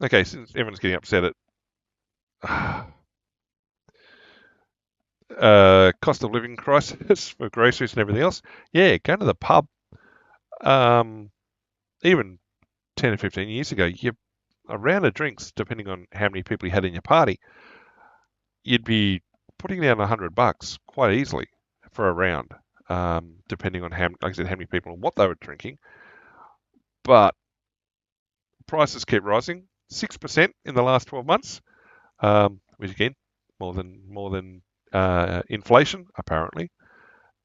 Okay, since everyone's getting upset at cost of living crisis for groceries and everything else, yeah, going to the pub, um, even 10 or 15 years ago, a round of drinks, depending on how many people you had in your party, you'd be putting down $100 quite easily for a round, depending on like I said, how many people and what they were drinking. But prices keep rising, 6% in the last 12 months, which again, more than inflation apparently.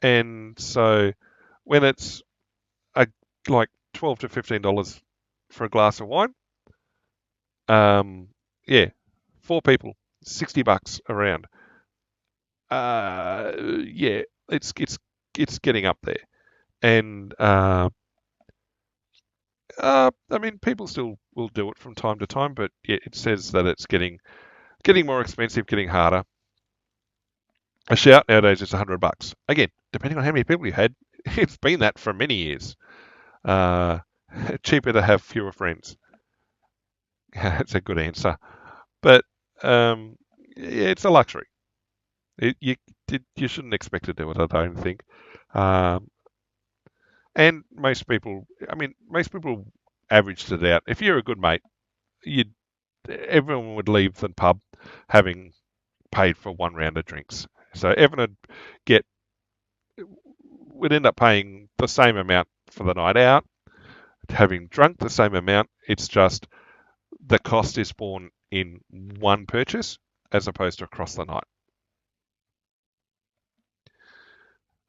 And so when it's a, like $12 to $15 for a glass of wine, yeah, four people, $60 around. Yeah, it's getting up there, and I mean, people still will do it from time to time, but yeah, it says that it's getting more expensive, getting harder. A shout nowadays is $100. Again, depending on how many people you had, it's been that for many years. Uh, cheaper to have fewer friends. That's a good answer, but yeah, it's a luxury. You shouldn't expect to do it, I don't think. Um, and most people averaged it out. If you're a good mate, you'd everyone would leave the pub having paid for one round of drinks. So everyone get would end up paying the same amount for the night out, having drunk the same amount. It's just the cost is borne in one purchase as opposed to across the night.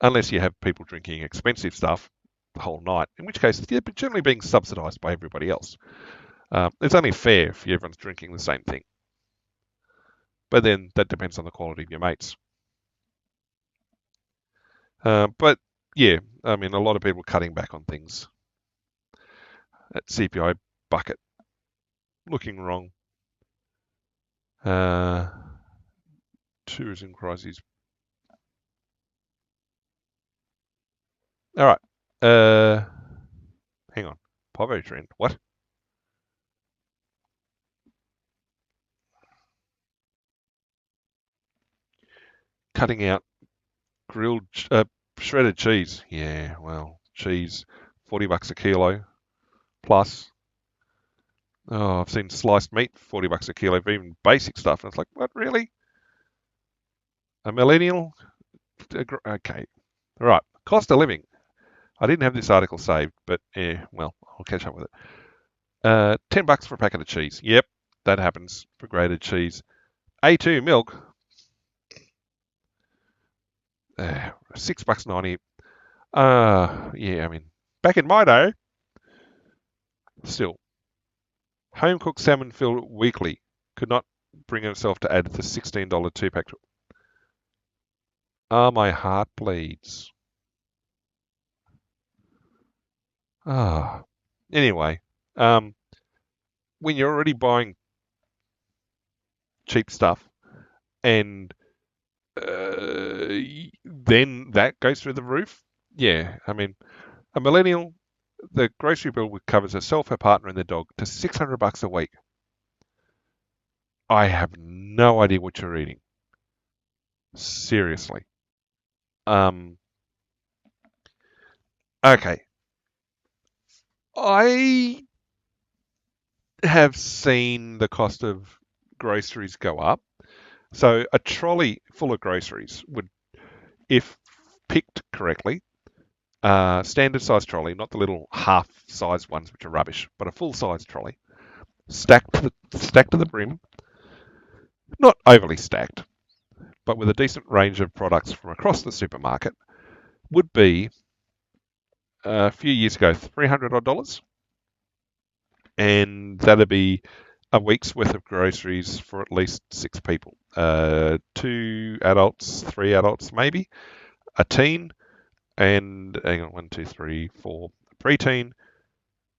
Unless you have people drinking expensive stuff the whole night, in which case they're generally being subsidised by everybody else. It's only fair if everyone's drinking the same thing. But then that depends on the quality of your mates. But yeah, I mean, a lot of people cutting back on things. That CPI bucket looking wrong. Uh, tourism crises. All right. Hang on. Povo trend. What? Cutting out grilled shredded cheese. Yeah, well, cheese, $40 a kilo plus. Oh, I've seen sliced meat, $40 a kilo for even basic stuff. And it's like, what, really? A millennial? Okay. All right. Cost of living. I didn't have this article saved, but yeah, well, I'll catch up with it. $10 for a packet of cheese. Yep, that happens for grated cheese. A2 milk, $6.90. Yeah, I mean, back in my day, still, home cooked salmon filled weekly could not bring himself to add the $16 two pack. Ah, my heart bleeds. Ah, anyway, um, when you're already buying cheap stuff and then that goes through the roof, yeah, I mean, a millennial, the grocery bill covers herself, her partner, and their dog to $600 a week. I have no idea what you're eating. Seriously. Um, okay. I have seen the cost of groceries go up. So a trolley full of groceries would, if picked correctly, standard size trolley, not the little half size ones which are rubbish, but a full size trolley, stacked to the brim, not overly stacked, but with a decent range of products from across the supermarket, would be a few years ago $300 odd, and that'd be a week's worth of groceries for at least six people. Two adults, three adults, maybe a teen, and hang on, one, two, three, four, preteen,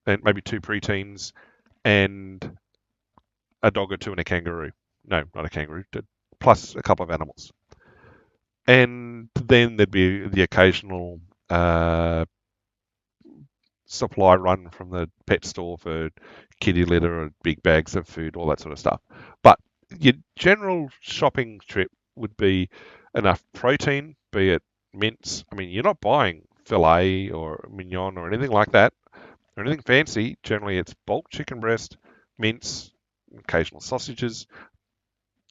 and maybe two preteens, and a dog or two and a kangaroo. No, not a kangaroo, plus a couple of animals. And then there'd be the occasional uh, supply run from the pet store for kitty litter or big bags of food, all that sort of stuff. But your general shopping trip would be enough protein, be it mince. I mean, you're not buying filet or mignon or anything like that, or anything fancy. Generally, it's bulk chicken breast, mince, occasional sausages,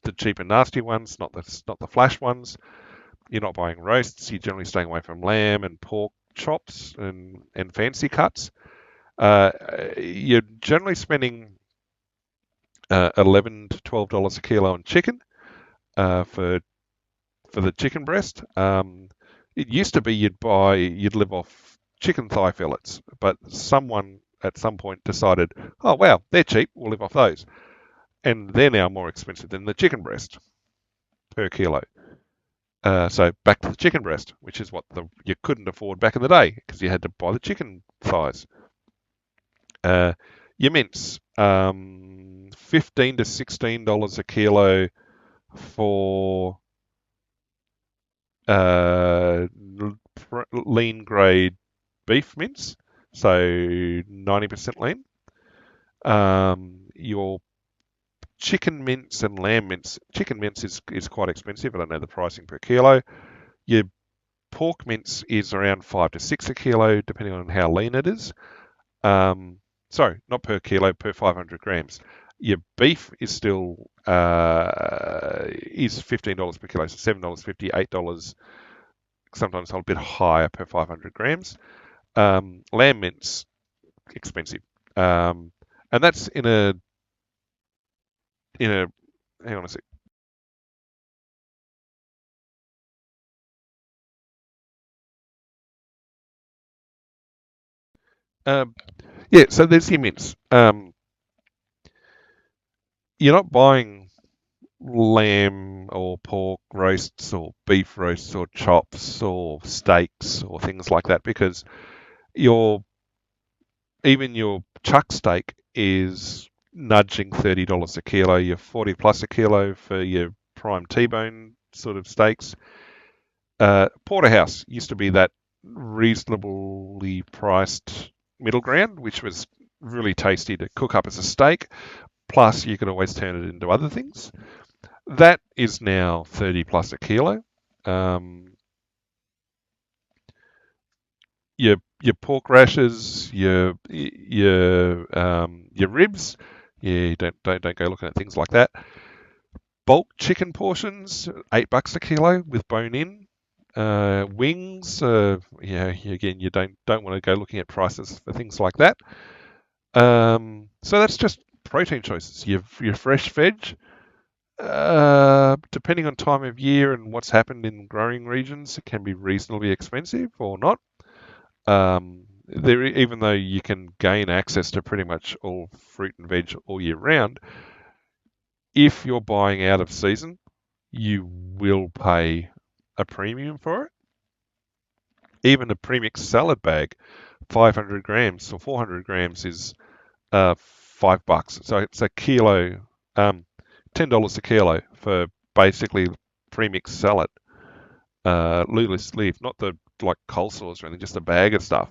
the cheap and nasty ones, not the flash ones. You're not buying roasts. You're generally staying away from lamb and pork chops and fancy cuts. You're generally spending $11 to $12 a kilo on chicken for the chicken breast. It used to be you'd live off chicken thigh fillets, but someone at some point decided, oh wow, they're cheap, we'll live off those, and they're now more expensive than the chicken breast per kilo. So back to the chicken breast, which is what you couldn't afford back in the day because you had to buy the chicken thighs. Your mince, $15 to $16 a kilo for lean grade beef mince, so 90% lean. Your chicken mince and lamb mince. Chicken mince is quite expensive. I don't know the pricing per kilo. Your pork mince is around 5 to 6 a kilo, depending on how lean it is. Sorry, not per kilo, per 500 grams. Your beef is still is $15 per kilo, so $7.50, $8, sometimes a little bit higher per 500 grams. Lamb mince, expensive, and that's in a hang on a sec. Um, yeah, so there's your mince. You're not buying lamb or pork roasts or beef roasts or chops or steaks or things like that because your even your chuck steak is nudging $30 a kilo. You're 40 plus a kilo for your prime T-bone sort of steaks. Porterhouse used to be that reasonably priced middle ground, which was really tasty to cook up as a steak. Plus, you could always turn it into other things. That is now 30 plus a kilo. Um, your pork rashers, your ribs. Yeah, don't go looking at things like that. Bulk chicken portions, $8 a kilo with bone in. Wings, yeah, again, you don't want to go looking at prices for things like that. So that's just protein choices. Your fresh veg, depending on time of year and what's happened in growing regions, it can be reasonably expensive or not. Even though you can gain access to pretty much all fruit and veg all year round, if you're buying out of season, you will pay a premium for it. Even a premix salad bag, 500 grams or 400 grams is $5. So it's a kilo, $10 a kilo for basically premix salad. Loose leaf, not the like coleslaws or anything, just a bag of stuff.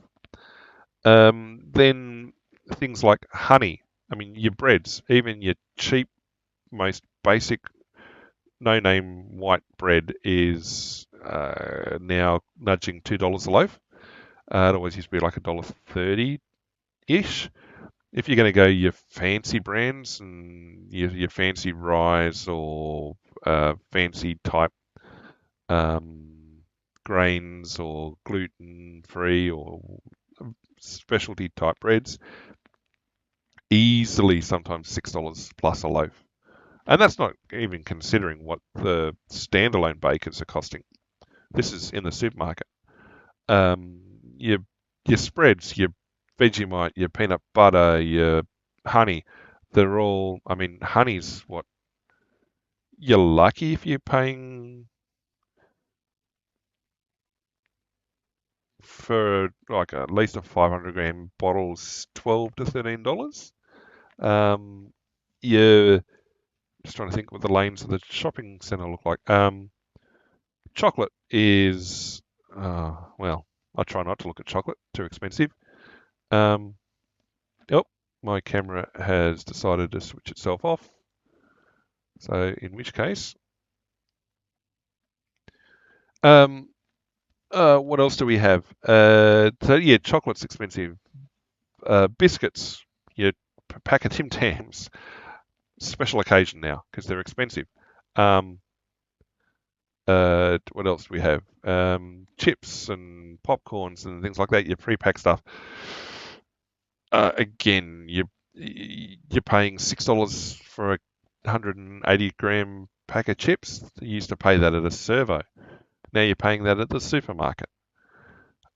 Then things like honey. I mean, your breads, even your cheap, most basic, no-name white bread is now nudging $2 a loaf. It always used to be like $1.30-ish. If you're going to go your fancy brands and your fancy rise or fancy type grains or gluten-free or specialty type breads, easily sometimes $6 plus a loaf. And that's not even considering what the standalone bakers are costing. This is in the supermarket. Um, your your spreads, your Vegemite, your peanut butter, your honey, they're all. I mean, honey's what you're lucky if you're paying for like at least a 500 gram bottle's $12 to $13. Yeah, just trying to think what the lanes of the shopping centre look like. Chocolate is well, I try not to look at chocolate, too expensive. Um, oh, my camera has decided to switch itself off. So in which case, um, what else do we have? So yeah, chocolate's expensive. Biscuits, your pack of Tim Tams, special occasion now because they're expensive. Um, what else do we have? Chips and popcorns and things like that. Your pre-packed stuff. Again, you're paying $6 for a 180-gram pack of chips. You used to pay that at a servo. Now you're paying that at the supermarket.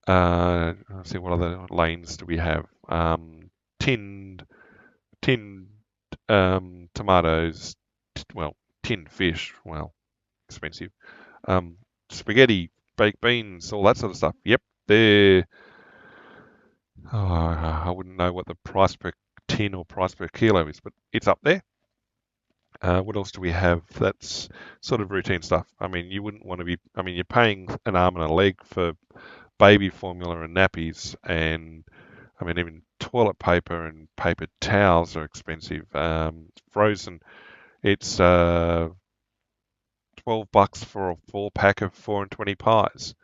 Let's see, what other lanes do we have? Tinned, tinned tomatoes. Well, tinned fish. Well, expensive. Um, Spaghetti, baked beans, all that sort of stuff. Yep, they're. Oh, I wouldn't know what the price per tin or price per kilo is, but it's up there. What else do we have? That's sort of routine stuff. I mean, you wouldn't want to be. I mean, you're paying an arm and a leg for baby formula and nappies, and I mean, even toilet paper and paper towels are expensive. Frozen, it's $12 for a 4 pack of 4 and 20 pies.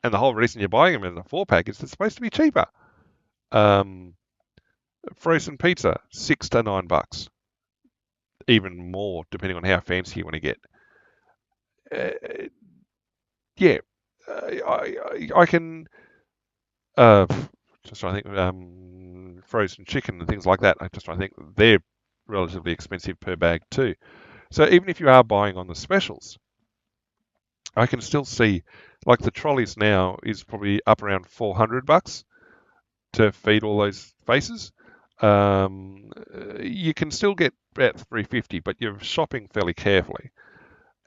And the whole reason you're buying them in a 4 pack is they're supposed to be cheaper. Um, Frozen pizza, $6 to $9, even more depending on how fancy you want to get. Uh, yeah, I can uh, just trying to think. Frozen chicken and things like that. I just trying to think they're relatively expensive per bag too. So even if you are buying on the specials, I can still see like the trolleys now is probably up around $400 to feed all those faces. You can still get about 350, but you're shopping fairly carefully.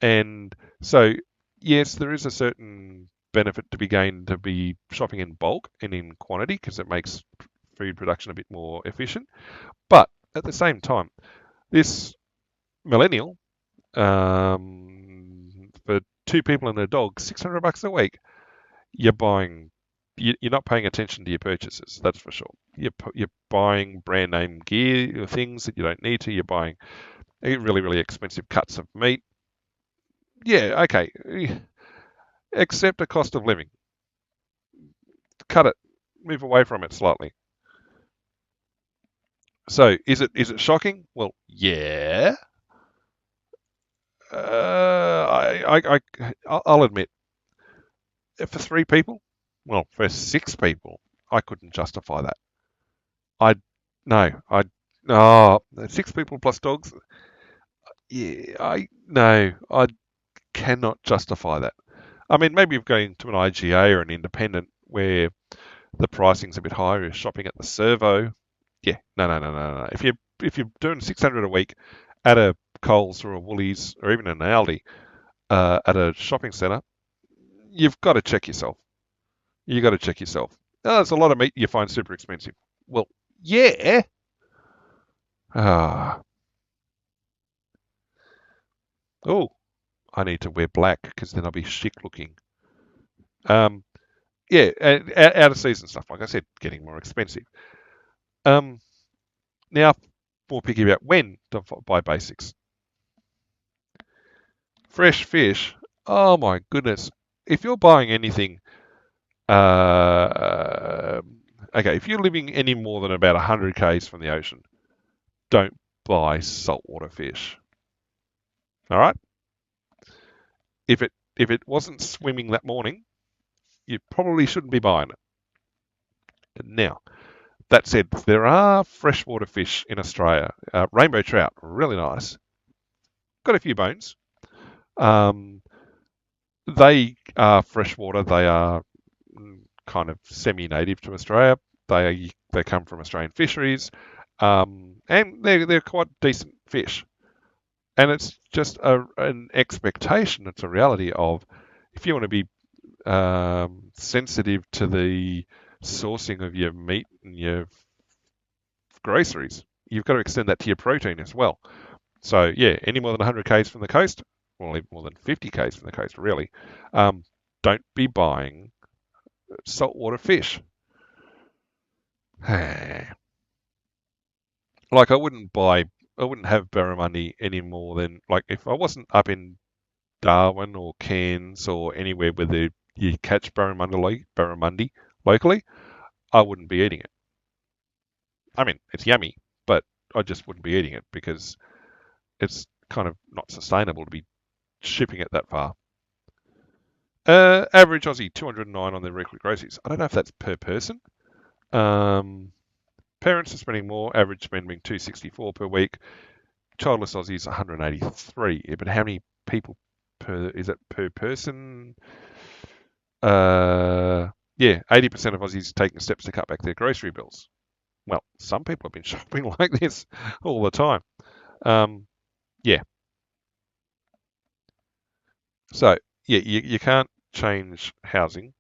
And so, yes, there is a certain benefit to be gained to be shopping in bulk and in quantity because it makes food production a bit more efficient. But at the same time, this millennial, for 2 people and a dog, $600 a week, you're buying. You're not paying attention to your purchases. That's for sure. You're buying brand name gear or things that you don't need to. You're buying really really expensive cuts of meat. Yeah, okay. Accept a cost of living. Cut it. Move away from it slightly. So is it shocking? Well, yeah. I'll admit, for 3 people, well, for 6 people, I couldn't justify that. I no, I oh 6 people plus dogs. Yeah, I no, I cannot justify that. I mean, maybe if going to an IGA or an independent where the pricing's a bit higher, you're shopping at the servo. Yeah, no. If you're doing 600 a week at a Coles or a Woolies or even an Aldi at a shopping centre, you've got to check yourself. You got to check yourself. Oh, there's a lot of meat you find super expensive. Well, yeah. Ah, oh, I need to wear black because then I'll be chic looking. Um, yeah, and out of season stuff, like I said, getting more expensive. Um, Now more picky about when to buy basics. Fresh fish. Oh my goodness! If you're buying anything, uh, okay, if you're living any more than about 100 k's from the ocean, don't buy saltwater fish. All right. If it wasn't swimming that morning, you probably shouldn't be buying it. Now, that said, there are freshwater fish in Australia. Rainbow trout, really nice. Got a few bones. Um, they are freshwater. They are kind of semi-native to Australia. They come from Australian fisheries, and they're quite decent fish. And it's just an expectation. It's a reality of if you want to be sensitive to the sourcing of your meat and your groceries, you've got to extend that to your protein as well. So yeah, any more than 100 k's from the coast, well, even more than 50 k's from the coast, really, um, don't be buying saltwater fish. Like I wouldn't have barramundi any more than like if I wasn't up in Darwin or Cairns or anywhere where you catch barramundi locally, I wouldn't be eating it. I mean, it's yummy, but I just wouldn't be eating it because it's kind of not sustainable to be shipping it that far. Average Aussie 209 on their weekly groceries. I don't know if that's per person. Um, Parents are spending more. Average spend being 264 per week. Childless Aussies 183. Yeah, but how many people per is it per person? Yeah, 80% of Aussies taking steps to cut back their grocery bills. Well, some people have been shopping like this all the time. Um, yeah, so yeah, you can't change housing.